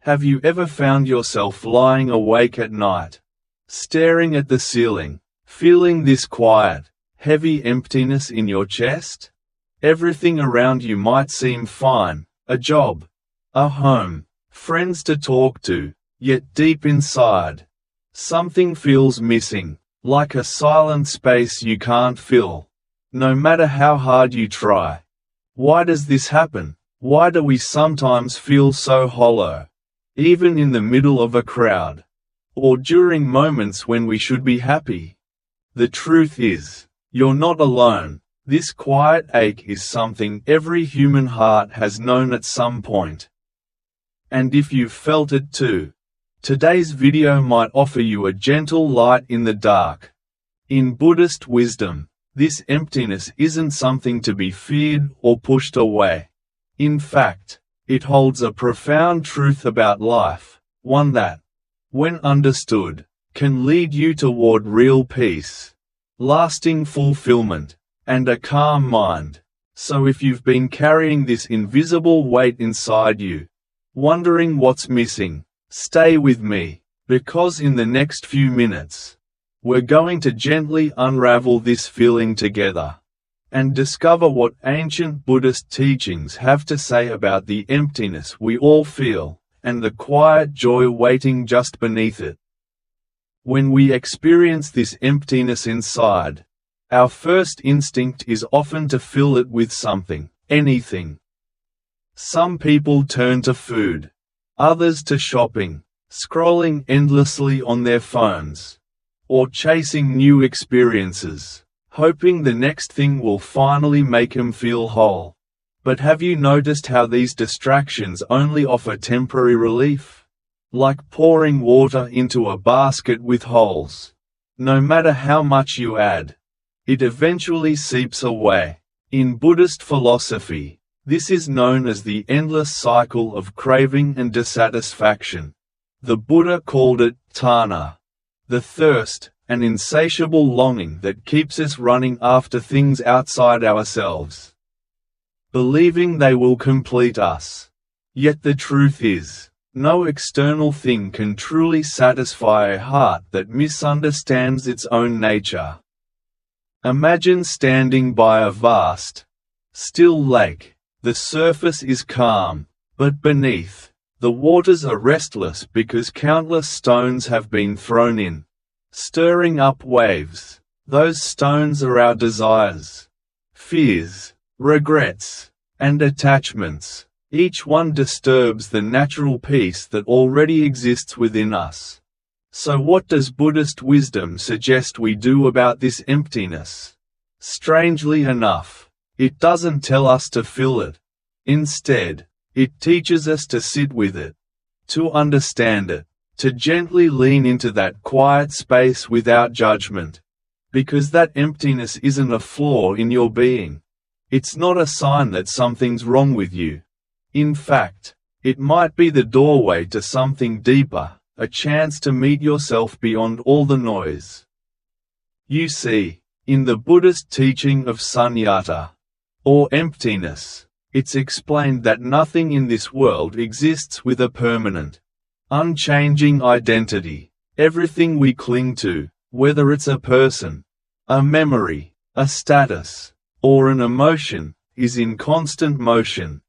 Have you ever found yourself lying awake at night, staring at the ceiling, feeling this quiet, heavy emptiness in your chest? Everything around you might seem fine, a job, a home, friends to talk to, yet deep inside, something feels missing, like a silent space you can't fill, no matter how hard you try. Why does this happen? Why do we sometimes feel so hollow, even in the middle of a crowd, or during moments when we should be happy? The truth is, you're not alone. This quiet ache is something every human heart has known at some point. And if you've felt it too, today's video might offer you a gentle light in the dark. In Buddhist wisdom, this emptiness isn't something to be feared or pushed away. In fact, it holds a profound truth about life, one that, when understood, can lead you toward real peace, lasting fulfillment, and a calm mind. So if you've been carrying this invisible weight inside you, wondering what's missing, stay with me, because in the next few minutes, we're going to gently unravel this feeling together, and discover what ancient Buddhist teachings have to say about the emptiness we all feel, and the quiet joy waiting just beneath it. When we experience this emptiness inside, our first instinct is often to fill it with something, anything. Some people turn to food, others to shopping, scrolling endlessly on their phones, or chasing new experiences, hoping the next thing will finally make them feel whole. But have you noticed how these distractions only offer temporary relief? Like pouring water into a basket with holes. No matter how much you add, it eventually seeps away. In Buddhist philosophy, this is known as the endless cycle of craving and dissatisfaction. The Buddha called it tanha, the thirst, an insatiable longing that keeps us running after things outside ourselves, believing they will complete us. Yet the truth is, no external thing can truly satisfy a heart that misunderstands its own nature. Imagine standing by a vast, still lake. The surface is calm, but beneath, the waters are restless because countless stones have been thrown in, stirring up waves. Those stones are our desires, fears, regrets, and attachments. Each one disturbs the natural peace that already exists within us. So what does Buddhist wisdom suggest we do about this emptiness? Strangely enough, it doesn't tell us to fill it. Instead, it teaches us to sit with it, to understand it, to gently lean into that quiet space without judgment. Because that emptiness isn't a flaw in your being. It's not a sign that something's wrong with you. In fact, it might be the doorway to something deeper, a chance to meet yourself beyond all the noise. You see, in the Buddhist teaching of sunyata, or emptiness, it's explained that nothing in this world exists with a permanent, unchanging identity. Everything we cling to, whether it's a person, a memory, a status, or an emotion, is in constant motion,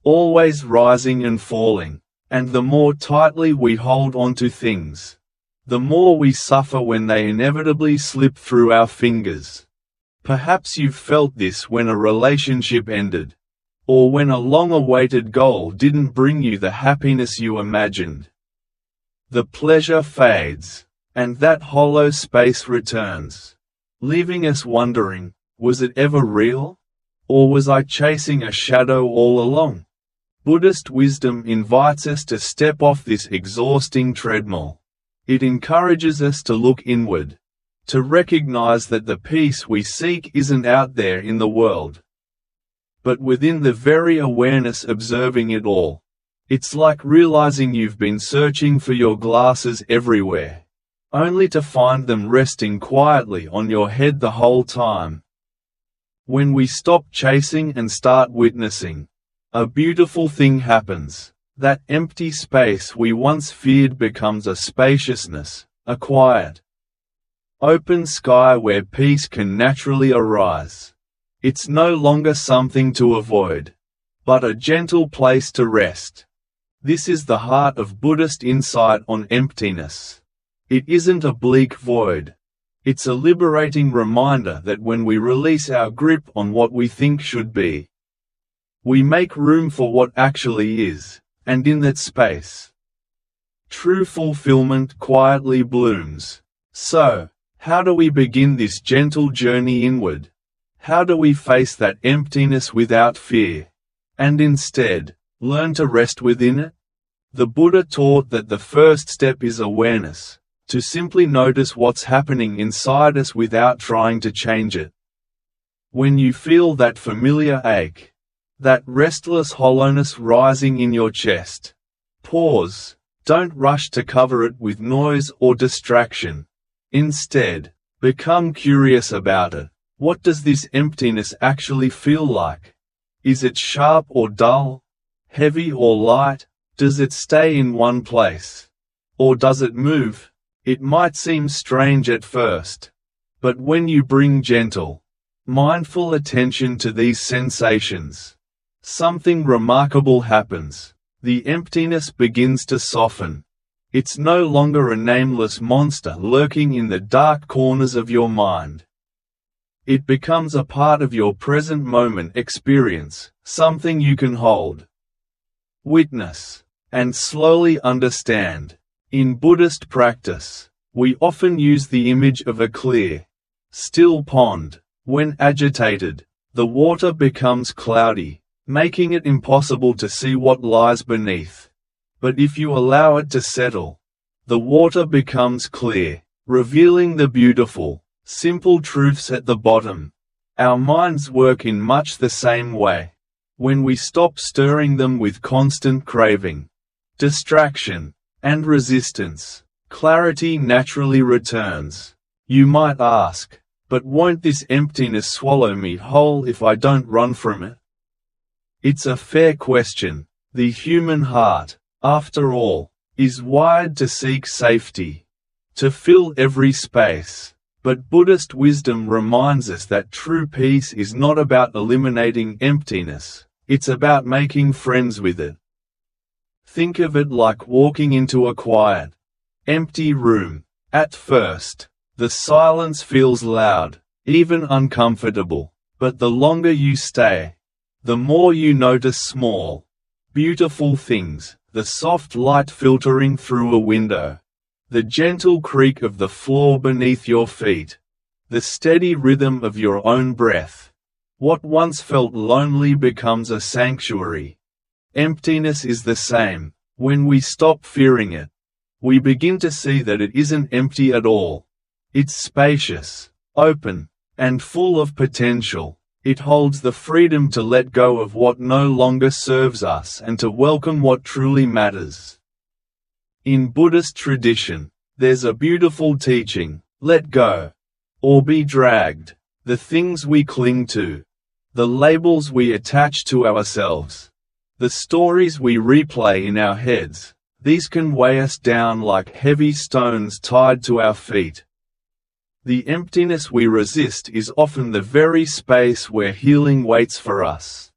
always rising and falling. And the more tightly we hold onto things, the more we suffer when they inevitably slip through our fingers. Perhaps you've felt this when a relationship ended, or when a long-awaited goal didn't bring you the happiness you imagined. The pleasure fades, and that hollow space returns, leaving us wondering, was it ever real? Or was I chasing a shadow all along? Buddhist wisdom invites us to step off this exhausting treadmill. It encourages us to look inward, to recognize that the peace we seek isn't out there in the world, but within the very awareness observing it all. It's like realizing you've been searching for your glasses everywhere, only to find them resting quietly on your head the whole time. When we stop chasing and start witnessing, a beautiful thing happens. That empty space we once feared becomes a spaciousness, a quiet, open sky where peace can naturally arise. It's no longer something to avoid, but a gentle place to rest. This is the heart of Buddhist insight on emptiness. It isn't a bleak void. It's a liberating reminder that when we release our grip on what we think should be, we make room for what actually is, and in that space, true fulfillment quietly blooms. So, how do we begin this gentle journey inward? How do we face that emptiness without fear, and instead, learn to rest within it? The Buddha taught that the first step is awareness, to simply notice what's happening inside us without trying to change it. When you feel that familiar ache, that restless hollowness rising in your chest, pause. Don't rush to cover it with noise or distraction. Instead, become curious about it. What does this emptiness actually feel like? Is it sharp or dull? Heavy or light? Does it stay in one place? Or does it move? It might seem strange at first, but when you bring gentle, mindful attention to these sensations, something remarkable happens. The emptiness begins to soften. It's no longer a nameless monster lurking in the dark corners of your mind. It becomes a part of your present moment experience, something you can hold, witness, and slowly understand. In Buddhist practice, we often use the image of a clear, still pond. When agitated, the water becomes cloudy, making it impossible to see what lies beneath. But if you allow it to settle, the water becomes clear, revealing the beautiful, simple truths at the bottom. Our minds work in much the same way. When we stop stirring them with constant craving, distraction, and resistance, clarity naturally returns. You might ask, but won't this emptiness swallow me whole if I don't run from it? It's a fair question. The human heart, after all, is wired to seek safety, to fill every space. But Buddhist wisdom reminds us that true peace is not about eliminating emptiness, it's about making friends with it. Think of it like walking into a quiet, empty room. At first, the silence feels loud, even uncomfortable, but the longer you stay, the more you notice small, beautiful things, the soft light filtering through a window, the gentle creak of the floor beneath your feet, the steady rhythm of your own breath. What once felt lonely becomes a sanctuary. Emptiness is the same. When we stop fearing it, we begin to see that it isn't empty at all. It's spacious, open, and full of potential. It holds the freedom to let go of what no longer serves us and to welcome what truly matters. In Buddhist tradition, there's a beautiful teaching: let go, or be dragged. The things we cling to, the labels we attach to ourselves, the stories we replay in our heads, these can weigh us down like heavy stones tied to our feet. The emptiness we resist is often the very space where healing waits for us.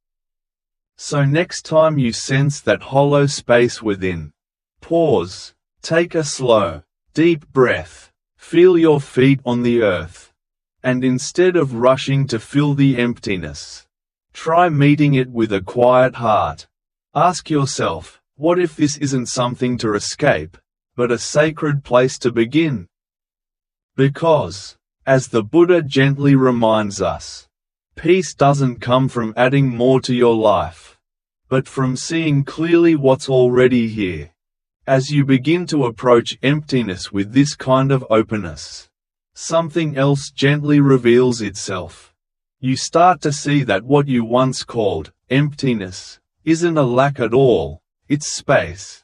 So next time you sense that hollow space within, pause, take a slow, deep breath, feel your feet on the earth, and instead of rushing to fill the emptiness, try meeting it with a quiet heart. Ask yourself, what if this isn't something to escape, but a sacred place to begin? Because, as the Buddha gently reminds us, peace doesn't come from adding more to your life, but from seeing clearly what's already here. As you begin to approach emptiness with this kind of openness, something else gently reveals itself. You start to see that what you once called emptiness isn't a lack at all, it's space.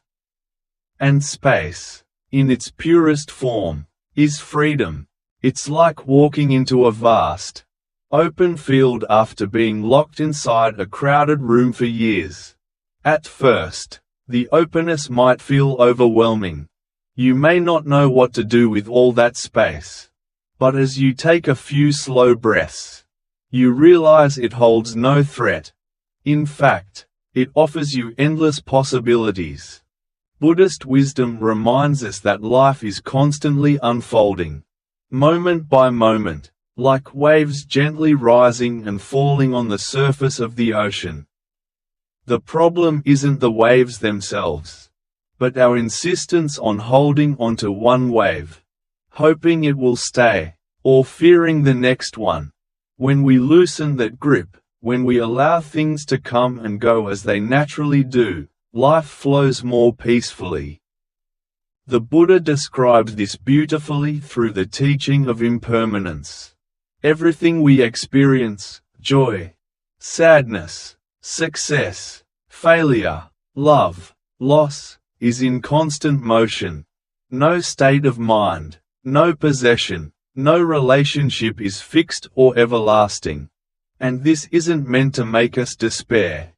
And space, in its purest form, is freedom. It's like walking into a vast, open field after being locked inside a crowded room for years. At first, The openness might feel overwhelming. You may not know what to do with all that space. But as you take a few slow breaths, you realize it holds no threat. In fact, it offers you endless possibilities. Buddhist wisdom reminds us that life is constantly unfolding, moment by moment, like waves gently rising and falling on the surface of the ocean. The problem isn't the waves themselves, but our insistence on holding onto one wave, hoping it will stay, or fearing the next one. When we loosen that grip, when we allow things to come and go as they naturally do, life flows more peacefully. The Buddha described this beautifully through the teaching of impermanence. Everything we experience, joy, sadness, success, failure, love, loss, is in constant motion. No state of mind, no possession, no relationship is fixed or everlasting. And this isn't meant to make us despair,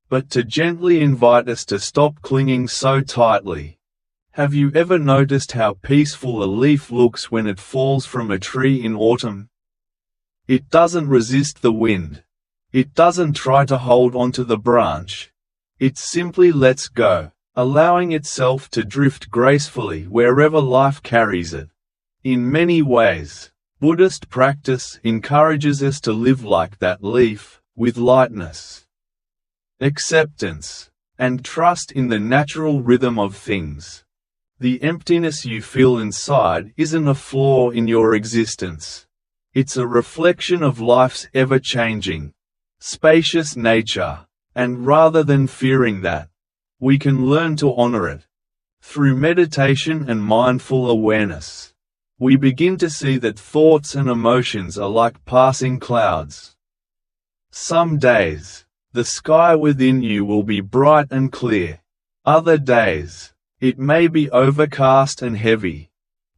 but to gently invite us to stop clinging so tightly. Have you ever noticed how peaceful a leaf looks when it falls from a tree in autumn? It doesn't resist the wind. It doesn't try to hold onto the branch. It simply lets go, allowing itself to drift gracefully wherever life carries it. In many ways, Buddhist practice encourages us to live like that leaf, with lightness, acceptance, and trust in the natural rhythm of things. The emptiness you feel inside isn't a flaw in your existence. It's a reflection of life's ever-changing, spacious nature, and rather than fearing that, we can learn to honor it. Through meditation and mindful awareness, we begin to see that thoughts and emotions are like passing clouds. Some days, the sky within you will be bright and clear. Other days, it may be overcast and heavy.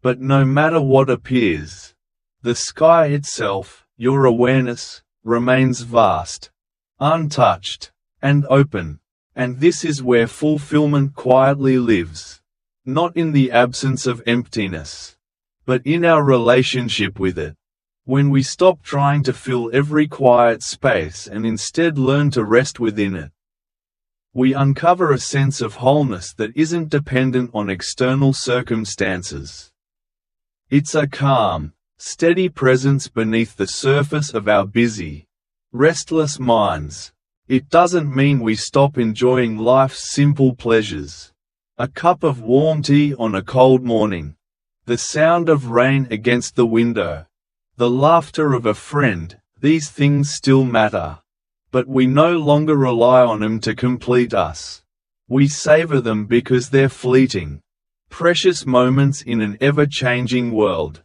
But no matter what appears, the sky itself, your awareness, remains vast, untouched, and open. And this is where fulfillment quietly lives. Not in the absence of emptiness, but in our relationship with it. When we stop trying to fill every quiet space and instead learn to rest within it, we uncover a sense of wholeness that isn't dependent on external circumstances. It's a calm, steady presence beneath the surface of our busy, restless minds. It doesn't mean we stop enjoying life's simple pleasures. A cup of warm tea on a cold morning, the sound of rain against the window, the laughter of a friend, these things still matter. But we no longer rely on them to complete us. We savor them because they're fleeting, precious moments in an ever-changing world.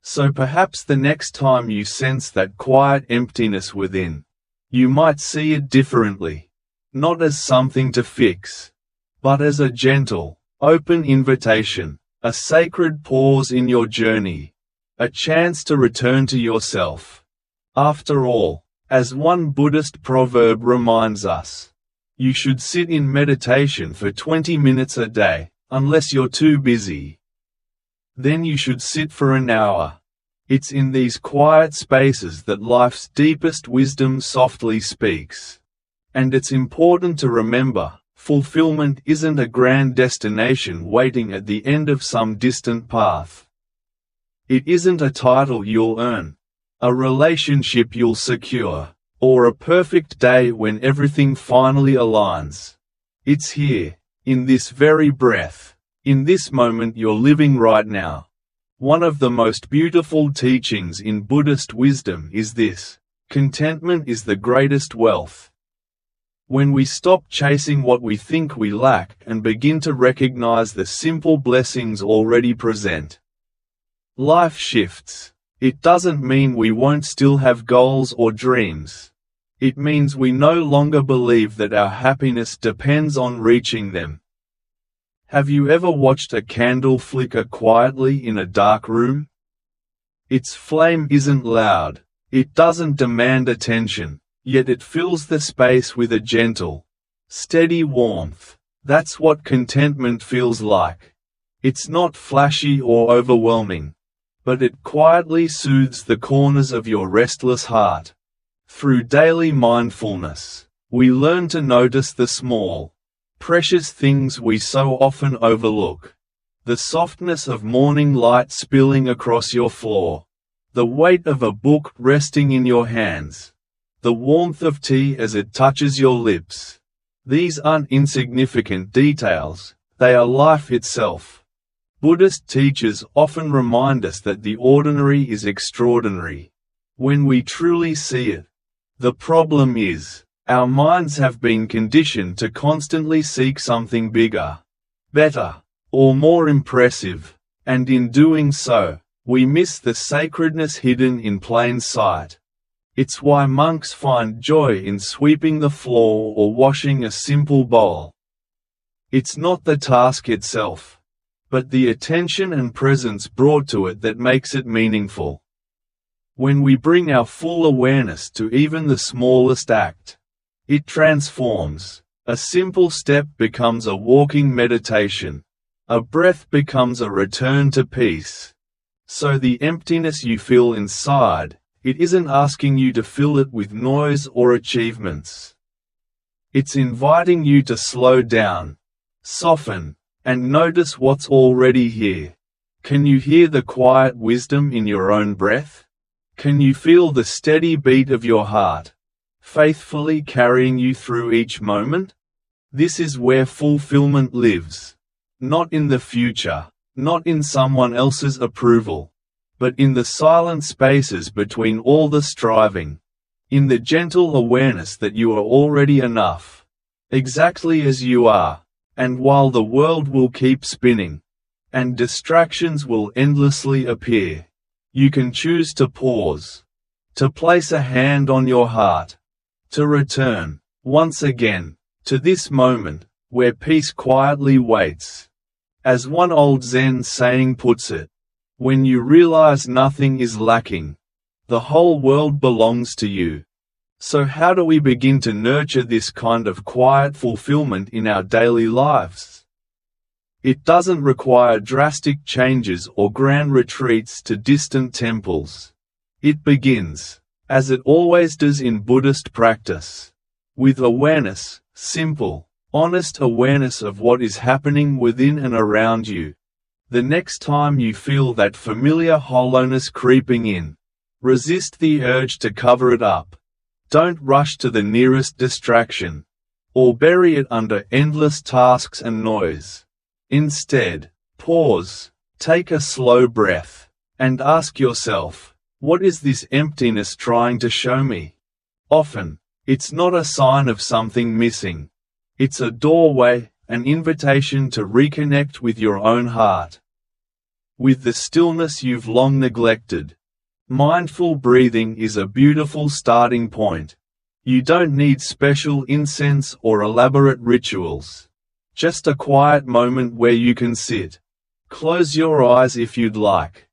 So perhaps the next time you sense that quiet emptiness within, you might see it differently. Not as something to fix, but as a gentle, open invitation, a sacred pause in your journey, a chance to return to yourself. After all, as one Buddhist proverb reminds us, you should sit in meditation for 20 minutes a day, unless you're too busy. Then you should sit for an hour. It's in these quiet spaces that life's deepest wisdom softly speaks. And it's important to remember, fulfillment isn't a grand destination waiting at the end of some distant path. It isn't a title you'll earn, a relationship you'll secure, or a perfect day when everything finally aligns. It's here, in this very breath, in this moment you're living right now. One of the most beautiful teachings in Buddhist wisdom is this: contentment is the greatest wealth. When we stop chasing what we think we lack and begin to recognize the simple blessings already present, life shifts. It doesn't mean we won't still have goals or dreams. It means we no longer believe that our happiness depends on reaching them. Have you ever watched a candle flicker quietly in a dark room? Its flame isn't loud, it doesn't demand attention, yet it fills the space with a gentle, steady warmth. That's what contentment feels like. It's not flashy or overwhelming, but it quietly soothes the corners of your restless heart. Through daily mindfulness, we learn to notice the small, precious things we so often overlook. The softness of morning light spilling across your floor. The weight of a book resting in your hands. The warmth of tea as it touches your lips. These aren't insignificant details, they are life itself. Buddhist teachers often remind us that the ordinary is extraordinary, when we truly see it. The problem is, our minds have been conditioned to constantly seek something bigger, better, or more impressive, and in doing so, we miss the sacredness hidden in plain sight. It's why monks find joy in sweeping the floor or washing a simple bowl. It's not the task itself, but the attention and presence brought to it that makes it meaningful. When we bring our full awareness to even the smallest act, it transforms. A simple step becomes a walking meditation. A breath becomes a return to peace. So the emptiness you feel inside, it isn't asking you to fill it with noise or achievements. It's inviting you to slow down, soften, and notice what's already here. Can you hear the quiet wisdom in your own breath? Can you feel the steady beat of your heart, faithfully carrying you through each moment? This is where fulfillment lives. Not in the future, not in someone else's approval, but in the silent spaces between all the striving. In the gentle awareness that you are already enough, exactly as you are, and while the world will keep spinning, and distractions will endlessly appear, you can choose to pause, to place a hand on your heart, to return, once again, to this moment, where peace quietly waits. As one old Zen saying puts it, when you realize nothing is lacking, the whole world belongs to you. So how do we begin to nurture this kind of quiet fulfillment in our daily lives? It doesn't require drastic changes or grand retreats to distant temples. It begins, as it always does in Buddhist practice, with awareness, simple, honest awareness of what is happening within and around you. The next time you feel that familiar hollowness creeping in, resist the urge to cover it up. Don't rush to the nearest distraction, or bury it under endless tasks and noise. Instead, pause, take a slow breath, and ask yourself, what is this emptiness trying to show me? Often, it's not a sign of something missing. It's a doorway, an invitation to reconnect with your own heart, with the stillness you've long neglected. Mindful breathing is a beautiful starting point. You don't need special incense or elaborate rituals. Just a quiet moment where you can sit. Close your eyes if you'd like,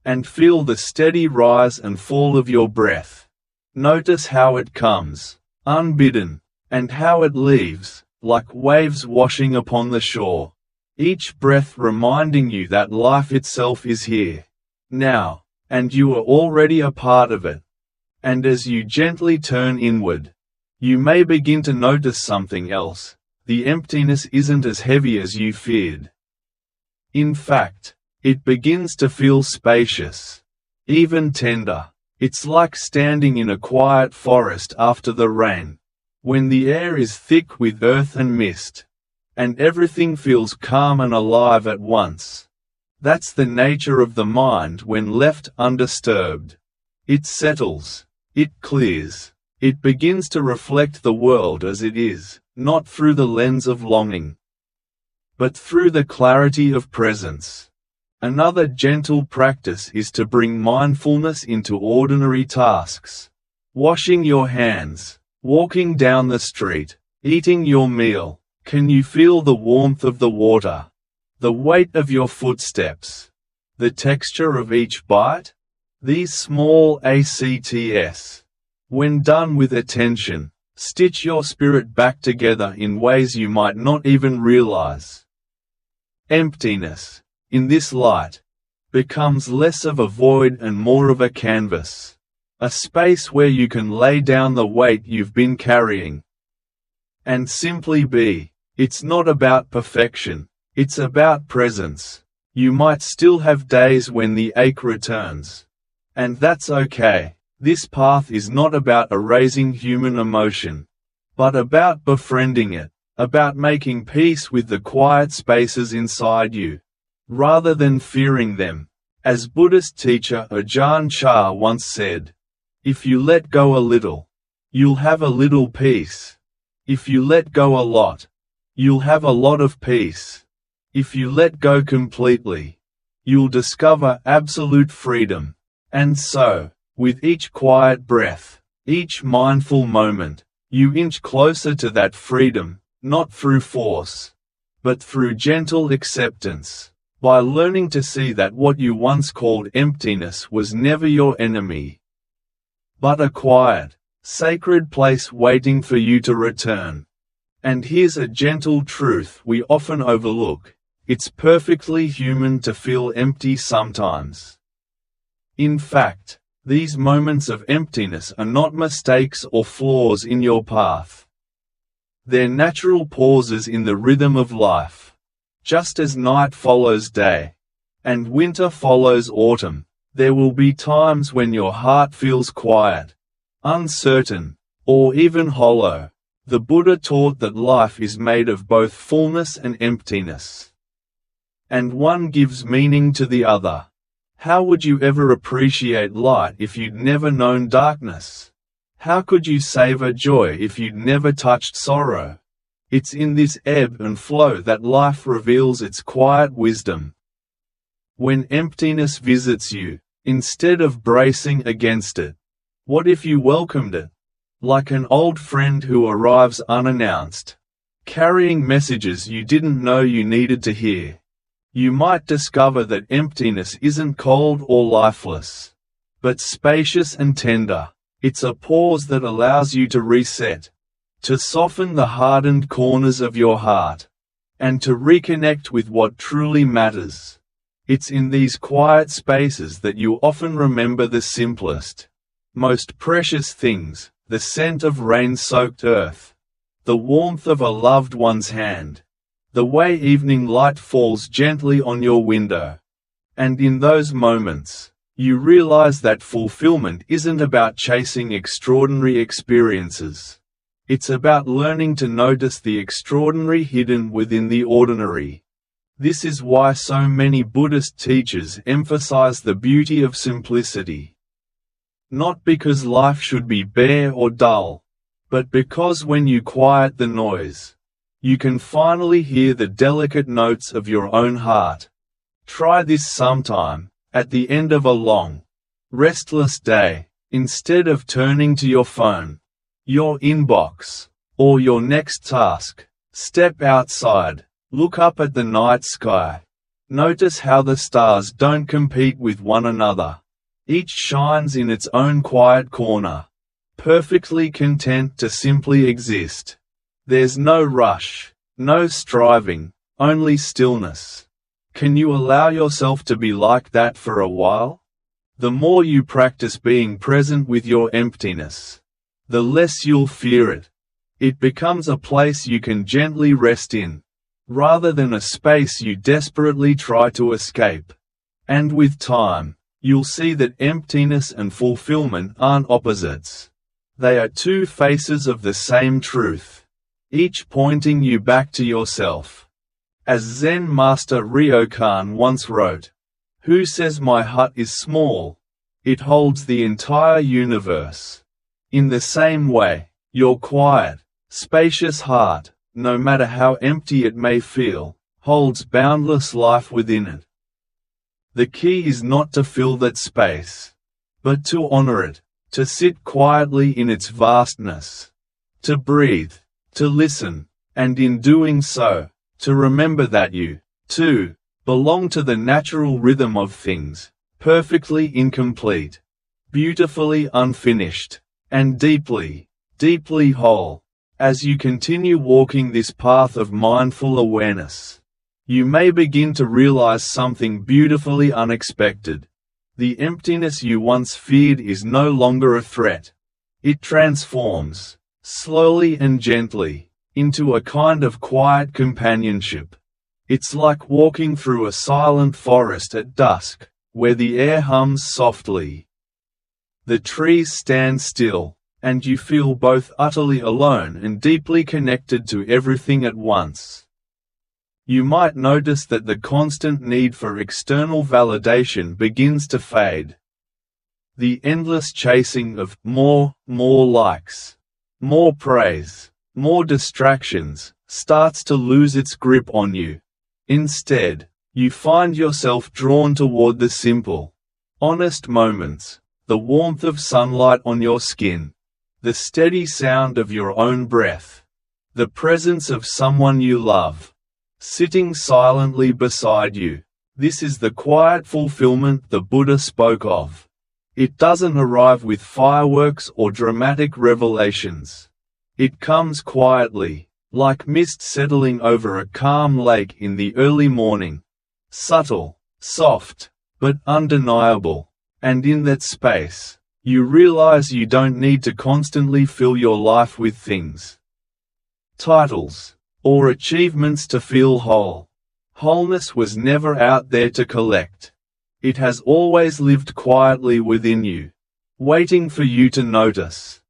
and feel the steady rise and fall of your breath. Notice how it comes, unbidden, and how it leaves, like waves washing upon the shore. Each breath reminding you that life itself is here, now, and you are already a part of it. And as you gently turn inward, you may begin to notice something else. The emptiness isn't as heavy as you feared. In fact, it begins to feel spacious, even tender. It's like standing in a quiet forest after the rain, when the air is thick with earth and mist, and everything feels calm and alive at once. That's the nature of the mind when left undisturbed. It settles, it clears, it begins to reflect the world as it is, not through the lens of longing, but through the clarity of presence. Another gentle practice is to bring mindfulness into ordinary tasks. Washing your hands, walking down the street, eating your meal. Can you feel the warmth of the water? The weight of your footsteps? The texture of each bite? These small acts, when done with attention, stitch your spirit back together in ways you might not even realize. Emptiness, in this light, becomes less of a void and more of a canvas, a space where you can lay down the weight you've been carrying and simply be. It's not about perfection, it's about presence. You might still have days when the ache returns, and that's okay. This path is not about erasing human emotion, but about befriending it, about making peace with the quiet spaces inside you, rather than fearing them. As Buddhist teacher Ajahn Chah once said, "If you let go a little, you'll have a little peace. If you let go a lot, you'll have a lot of peace. If you let go completely, you'll discover absolute freedom." And so, with each quiet breath, each mindful moment, you inch closer to that freedom, not through force, but through gentle acceptance, by learning to see that what you once called emptiness was never your enemy, but a quiet, sacred place waiting for you to return. And here's a gentle truth we often overlook: it's perfectly human to feel empty sometimes. In fact, these moments of emptiness are not mistakes or flaws in your path. They're natural pauses in the rhythm of life. Just as night follows day, and winter follows autumn, there will be times when your heart feels quiet, uncertain, or even hollow. The Buddha taught that life is made of both fullness and emptiness, and one gives meaning to the other. How would you ever appreciate light if you'd never known darkness? How could you savor joy if you'd never touched sorrow? It's in this ebb and flow that life reveals its quiet wisdom. When emptiness visits you, instead of bracing against it, what if you welcomed it? Like an old friend who arrives unannounced, carrying messages you didn't know you needed to hear. You might discover that emptiness isn't cold or lifeless, but spacious and tender. It's a pause that allows you to reset, to soften the hardened corners of your heart, and to reconnect with what truly matters. It's in these quiet spaces that you often remember the simplest, most precious things: the scent of rain-soaked earth, the warmth of a loved one's hand, the way evening light falls gently on your window. And in those moments, you realize that fulfillment isn't about chasing extraordinary experiences. It's about learning to notice the extraordinary hidden within the ordinary. This is why so many Buddhist teachers emphasize the beauty of simplicity. Not because life should be bare or dull, but because when you quiet the noise, you can finally hear the delicate notes of your own heart. Try this sometime, at the end of a long, restless day. Instead of turning to your phone, your inbox, or your next task, step outside, look up at the night sky. Notice how the stars don't compete with one another. Each shines in its own quiet corner, perfectly content to simply exist. There's no rush, no striving, only stillness. Can you allow yourself to be like that for a while? The more you practice being present with your emptiness, the less you'll fear it. It becomes a place you can gently rest in, rather than a space you desperately try to escape. And with time, you'll see that emptiness and fulfillment aren't opposites. They are two faces of the same truth, each pointing you back to yourself. As Zen master Ryokan once wrote, "Who says my hut is small? It holds the entire universe." In the same way, your quiet, spacious heart, no matter how empty it may feel, holds boundless life within it. The key is not to fill that space, but to honor it, to sit quietly in its vastness, to breathe, to listen, and in doing so, to remember that you, too, belong to the natural rhythm of things, perfectly incomplete, beautifully unfinished, and deeply, deeply whole. As you continue walking this path of mindful awareness, you may begin to realize something beautifully unexpected. The emptiness you once feared is no longer a threat. It transforms, slowly and gently, into a kind of quiet companionship. It's like walking through a silent forest at dusk, where the air hums softly. The trees stand still, and you feel both utterly alone and deeply connected to everything at once. You might notice that the constant need for external validation begins to fade. The endless chasing of more likes, more praise, more distractions, starts to lose its grip on you. Instead, you find yourself drawn toward the simple, honest moments, the warmth of sunlight on your skin, the steady sound of your own breath, the presence of someone you love, sitting silently beside you. This is the quiet fulfillment the Buddha spoke of. It doesn't arrive with fireworks or dramatic revelations. It comes quietly, like mist settling over a calm lake in the early morning. Subtle, soft, but undeniable. And in that space, you realize you don't need to constantly fill your life with things, titles, or achievements to feel whole. Wholeness was never out there to collect. It has always lived quietly within you, waiting for you to notice.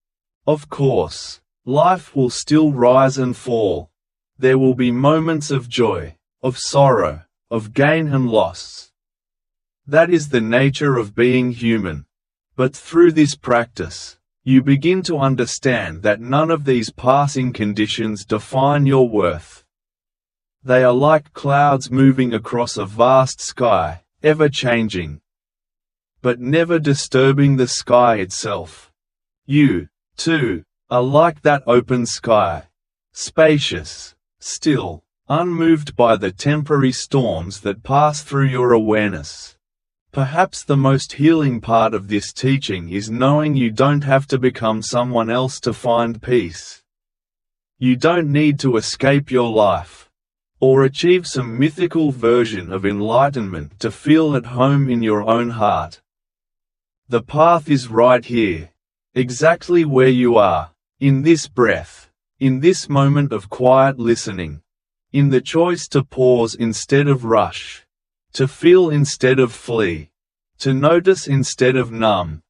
Of course, life will still rise and fall. There will be moments of joy, of sorrow, of gain and loss. That is the nature of being human. But through this practice, you begin to understand that none of these passing conditions define your worth. They are like clouds moving across a vast sky, ever changing, but never disturbing the sky itself. You, too, are like that open sky, spacious, still, unmoved by the temporary storms that pass through your awareness. Perhaps the most healing part of this teaching is knowing you don't have to become someone else to find peace. You don't need to escape your life, or achieve some mythical version of enlightenment to feel at home in your own heart. The path is right here, exactly where you are, in this breath, in this moment of quiet listening, in the choice to pause instead of rush, to feel instead of flee, to notice instead of numb.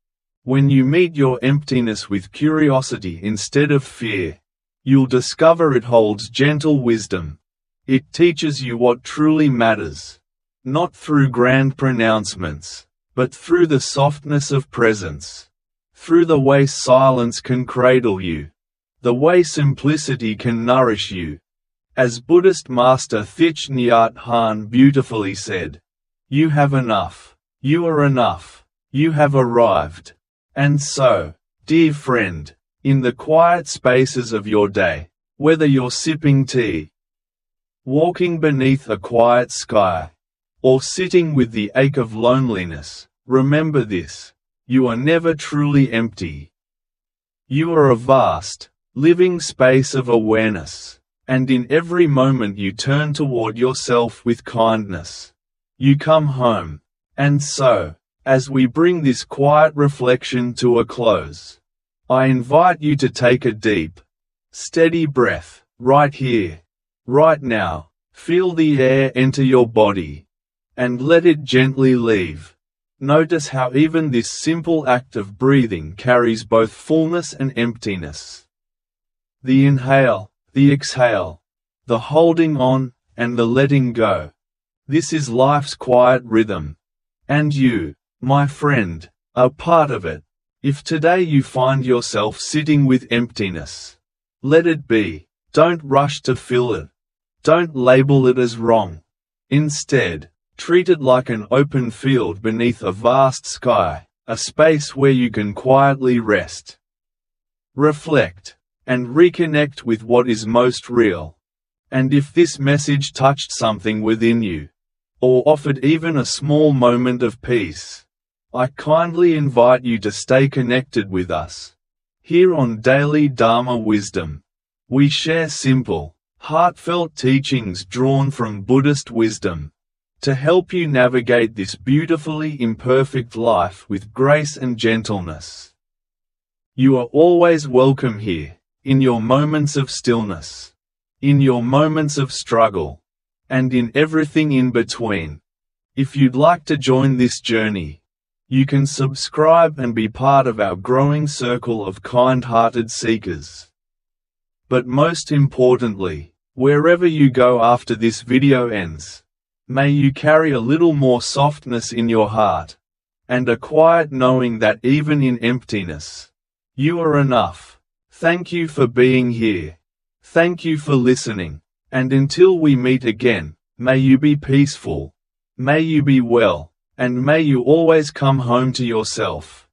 When you meet your emptiness with curiosity instead of fear, you'll discover it holds gentle wisdom. It teaches you what truly matters, not through grand pronouncements, but through the softness of presence, through the way silence can cradle you, the way simplicity can nourish you. As Buddhist master Thich Nhat Hanh beautifully said, "You have enough, you are enough, you have arrived." And so, dear friend, in the quiet spaces of your day, whether you're sipping tea, walking beneath a quiet sky, or sitting with the ache of loneliness, remember this: you are never truly empty. You are a vast, living space of awareness. And in every moment you turn toward yourself with kindness, you come home. And so, as we bring this quiet reflection to a close, I invite you to take a deep, steady breath, right here, right now. Feel the air enter your body, and let it gently leave. Notice how even this simple act of breathing carries both fullness and emptiness. The inhale, the exhale, the holding on, and the letting go. This is life's quiet rhythm. And you, my friend, are part of it. If today you find yourself sitting with emptiness, let it be. Don't rush to fill it. Don't label it as wrong. Instead, treat it like an open field beneath a vast sky, a space where you can quietly rest, reflect, and reconnect with what is most real. And if this message touched something within you, or offered even a small moment of peace, I kindly invite you to stay connected with us. Here on Daily Dharma Wisdom, we share simple, heartfelt teachings drawn from Buddhist wisdom, to help you navigate this beautifully imperfect life with grace and gentleness. You are always welcome here, in your moments of stillness, in your moments of struggle, and in everything in between. If you'd like to join this journey, you can subscribe and be part of our growing circle of kind-hearted seekers. But most importantly, wherever you go after this video ends, may you carry a little more softness in your heart, and a quiet knowing that even in emptiness, you are enough. Thank you for being here. Thank you for listening, and until we meet again, may you be peaceful, may you be well, and may you always come home to yourself.